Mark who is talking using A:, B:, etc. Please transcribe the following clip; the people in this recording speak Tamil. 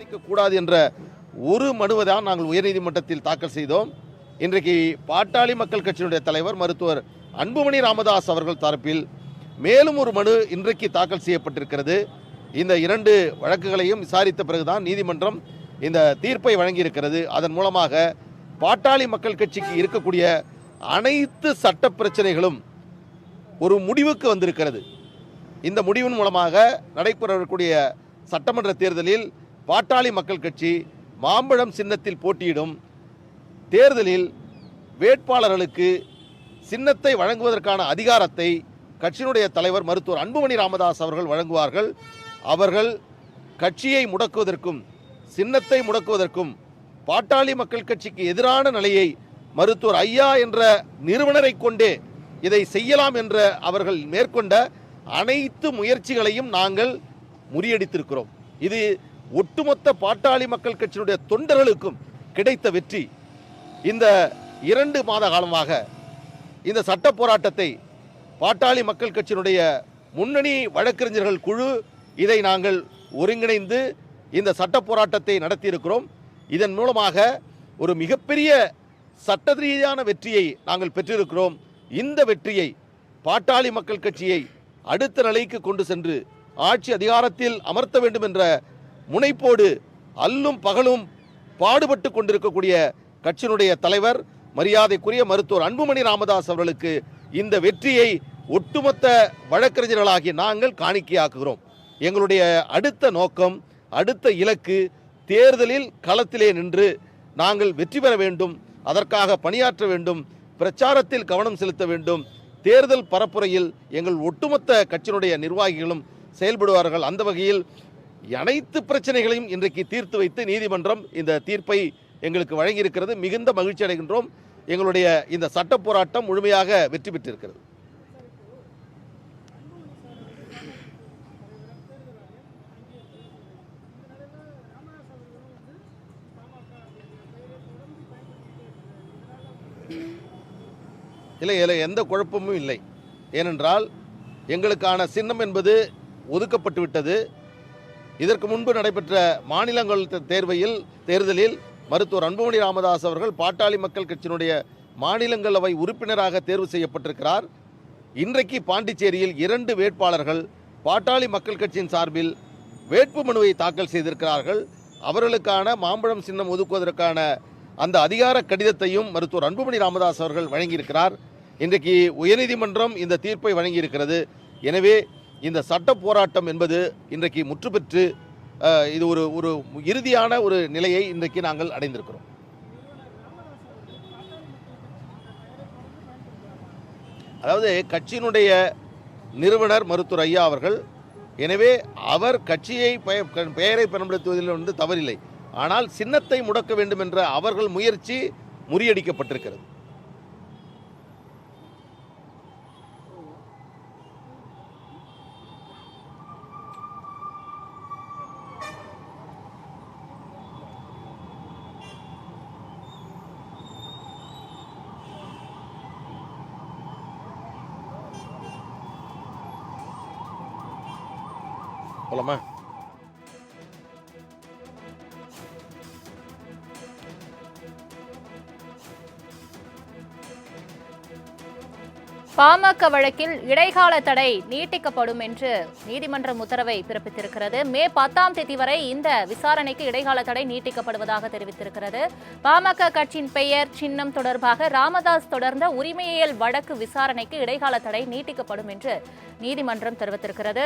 A: அனுமதிக்கக்கூடாது என்ற ஒரு மனுவை தான் நாங்கள் உயர்நீதிமன்றத்தில் தாக்கல் செய்தோம். இன்றைக்கு பாட்டாளி மக்கள் கட்சியினுடைய தலைவர் மருத்துவர் அன்புமணி ராமதாஸ் அவர்கள் தரப்பில் மேலும் ஒரு மனு இன்றைக்கு தாக்கல் செய்யப்பட்டிருக்கிறது. இந்த 2 வழக்குகளையும் விசாரித்த பிறகுதான் நீதிமன்றம் இந்த தீர்ப்பை வழங்கியிருக்கிறது. அதன் மூலமாக பாட்டாளி மக்கள் கட்சிக்கு இருக்கக்கூடிய அனைத்து சட்ட பிரச்சனைகளும் ஒரு முடிவுக்கு வந்திருக்கிறது. இந்த முடிவின் மூலமாக நடைபெறக்கூடிய சட்டமன்ற தேர்தலில் பாட்டாளி மக்கள் கட்சி மாம்பழம் சின்னத்தில் போட்டியிடும் தேர்தலில் வேட்பாளர்களுக்கு சின்னத்தை வழங்குவதற்கான அதிகாரத்தை கட்சியினுடைய தலைவர் மருத்துவர் அன்புமணி ராமதாஸ் அவர்கள் வழங்குவார்கள். அவர்கள் கட்சியை முடக்குவதற்கும் சின்னத்தை முடக்குவதற்கும் பாட்டாளி மக்கள் கட்சிக்கு எதிரான நிலையை மருத்துவர் ஐயா என்ற நிறுவனரை கொண்டே இதை செய்யலாம் என்ற அவர்கள் மேற்கொண்ட அனைத்து முயற்சிகளையும் நாங்கள் முறியடித்திருக்கிறோம். இது ஒட்டுமொத்த பாட்டாளி மக்கள் கட்சியினுடைய தொண்டர்களுக்கும் கிடைத்த வெற்றி. இந்த 2 மாத காலமாக இந்த சட்ட போராட்டத்தை பாட்டாளி மக்கள் கட்சியினுடைய முன்னணி வழக்கறிஞர்கள் குழு இதை நாங்கள் ஒருங்கிணைந்து இந்த சட்ட போராட்டத்தை நடத்தியிருக்கிறோம். இதன் மூலமாக ஒரு மிகப்பெரிய சட்ட ரீதியான வெற்றியை நாங்கள் பெற்றிருக்கிறோம். இந்த வெற்றியை பாட்டாளி மக்கள் கட்சியை அடுத்த நிலைக்கு கொண்டு சென்று ஆட்சி அதிகாரத்தில் அமர்த்த வேண்டும் என்ற முனைப்போடு அல்லும் பகலும் பாடுபட்டு கொண்டிருக்கக்கூடிய கட்சியினுடைய தலைவர் மரியாதைக்குரிய மருத்துவர் அன்புமணி ராமதாஸ் அவர்களுக்கு இந்த வெற்றியை ஒட்டுமொத்த வழக்கறிஞர்களாகிய நாங்கள் காணிக்கையாக்குகிறோம். எங்களுடைய அடுத்த நோக்கம், அடுத்த இலக்கு தேர்தலில் களத்திலே நின்று நாங்கள் வெற்றி பெற வேண்டும், அதற்காக பணியாற்ற வேண்டும், பிரச்சாரத்தில் கவனம் செலுத்த வேண்டும். தேர்தல் பரப்புரையில் எங்கள் ஒட்டுமொத்த கட்சியினுடைய நிர்வாகிகளும் செயல்படுவார்கள். அந்த வகையில் அனைத்து பிரச்சனைகளையும் இன்றைக்கு தீர்த்து வைத்து நீதிமன்றம் இந்த தீர்ப்பை எங்களுக்கு வழங்கியிருக்கிறது. மிகுந்த மகிழ்ச்சி அடைகின்றோம். எங்களுடைய இந்த சட்ட போராட்டம் முழுமையாக வெற்றி பெற்றிருக்கிறது. இல்லை, எந்த குழப்பமும் இல்லை. ஏனென்றால் எங்களுக்கான சின்னம் என்பது ஒதுக்கப்பட்டு விட்டது. இதற்கு முன்பு நடைபெற்ற மாநிலங்கள் தேர்தலில் மருத்துவர் அன்புமணி ராமதாஸ் அவர்கள் பாட்டாளி மக்கள் கட்சியினுடைய மாநிலங்களவை உறுப்பினராக தேர்வு செய்யப்பட்டிருக்கிறார். இன்றைக்கு பாண்டிச்சேரியில் 2 வேட்பாளர்கள் பாட்டாளி மக்கள் கட்சியின் சார்பில் வேட்பு மனுவை தாக்கல் செய்திருக்கிறார்கள். அவர்களுக்கான மாம்பழம் சின்னம் ஒதுக்குவதற்கான அந்த அதிகார கடிதத்தையும் மருத்துவர் அன்புமணி ராமதாஸ் அவர்கள் வழங்கியிருக்கிறார். இன்றைக்கு உயர்நீதிமன்றம் இந்த தீர்ப்பை வழங்கியிருக்கிறது. எனவே இந்த சட்ட போராட்டம் என்பது இன்றைக்கு முற்று பெற்று இது ஒரு இறுதியான ஒரு நிலையை இன்றைக்கு நாங்கள் அடைந்திருக்கிறோம். அதாவது கட்சியினுடைய நிறுவனர் மருத்துவர் ஐயா அவர்கள், எனவே அவர் கட்சியை பெயரை பயன்படுத்துவதில் தவறில்லை. ஆனால் சின்னத்தை முடக்க வேண்டும் என்ற அவர்கள் முயற்சி முறியடிக்கப்பட்டிருக்கிறது. போலாமா?
B: பாமக வழக்கில் இடைக்கால தடை நீட்டிக்கப்படும் என்று நீதிமன்றம் உத்தரவை பிறப்பித்திருக்கிறது. மே 10ஆம் தேதி வரை இந்த விசாரணைக்கு இடைக்கால தடை நீட்டிக்கப்படுவதாக தெரிவித்திருக்கிறது. பாமக கட்சியின் பெயர், சின்னம் தொடர்பாக ராமதாஸ் தொடர்ந்த உரிமையியல் வழக்கு விசாரணைக்கு இடைக்கால தடை நீட்டிக்கப்படும் என்று நீதிமன்றம் தெரிவித்திருக்கிறது.